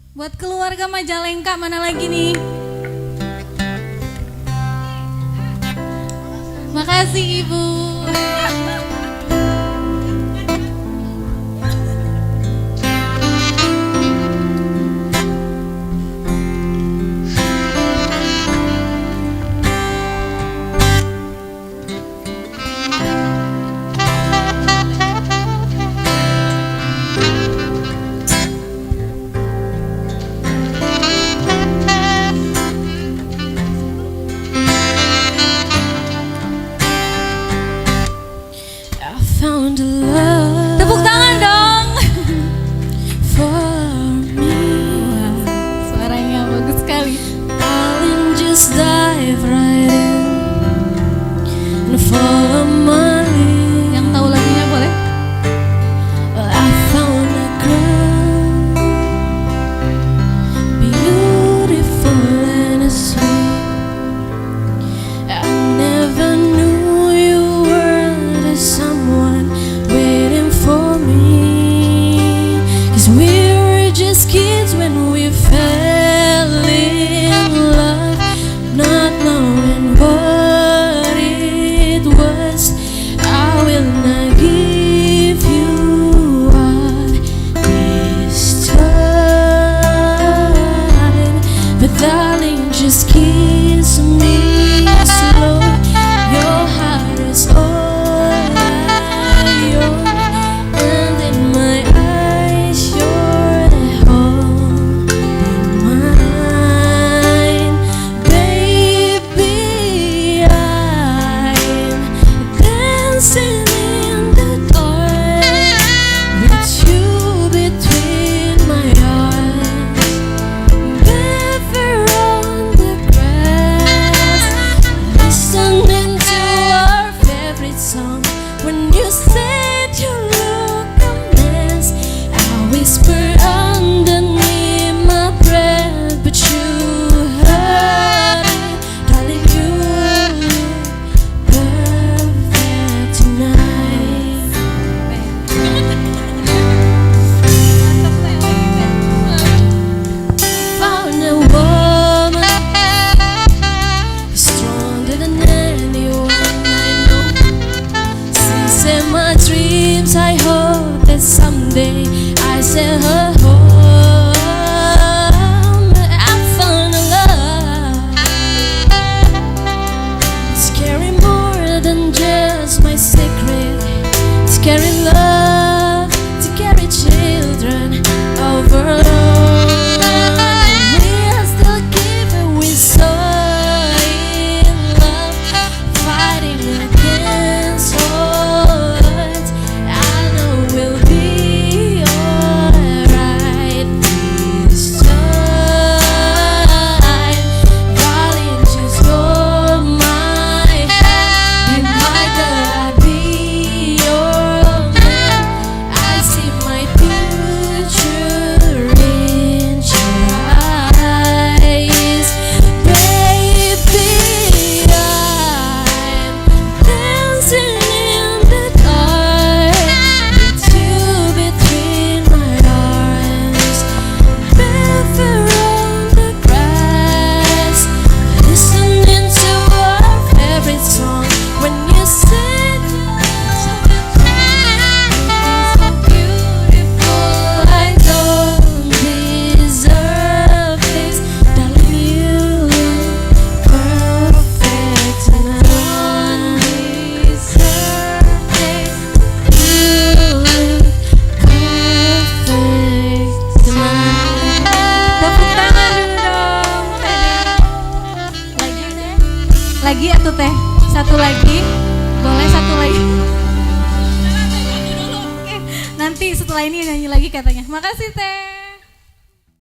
Buat keluarga Majalengka mana lagi nih? Makasih Ibu. Found a love Tepuk tangan dong. for me. Suaranya bagus sekali. Darling, just dive right in and follow my lead. Yang tahu lagunya boleh? Well, I found a girl, beautiful and sweet. I never knew you were the someone waiting for me. 'Cause we were just kids when we fell in love, not knowing what it was. I will not give you up this time, but darling, just kiss me slow. Your heart is all I own, and in my eyes you're the hope in mine. Baby, I'm dancing in the dark with you between my arms, barefoot on the grass, listening to our favorite song. When you said you look a mess, I whispered underneath my breath, but you heard it. Darling, you look perfect tonight. Found a woman stronger than anyone I know. She's in my dreams. I hope that someday I set her home. I found a love. It's carrying more than just my secret. It's carrying love to carry children overload. We are still giving, we so in love, fighting against odds. I know we'll be alright this time. Darling, just hold my hand. Be my girl, I'll be your man. I see my future in your eyes. Baby, I'm dancing in the dark with you between my arms, barefoot on the grass, listening to our favorite song. When you said something so beautiful, I don't deserve this. Darling, you look perfect tonight. Deserve this. You look perfect tonight. Tepuk tangan dulu dong. Lagi deh. Lagi atau teh? Satu lagi. Boleh satu lagi. Oke, nanti setelah ini nyanyi lagi katanya. Makasih Teh.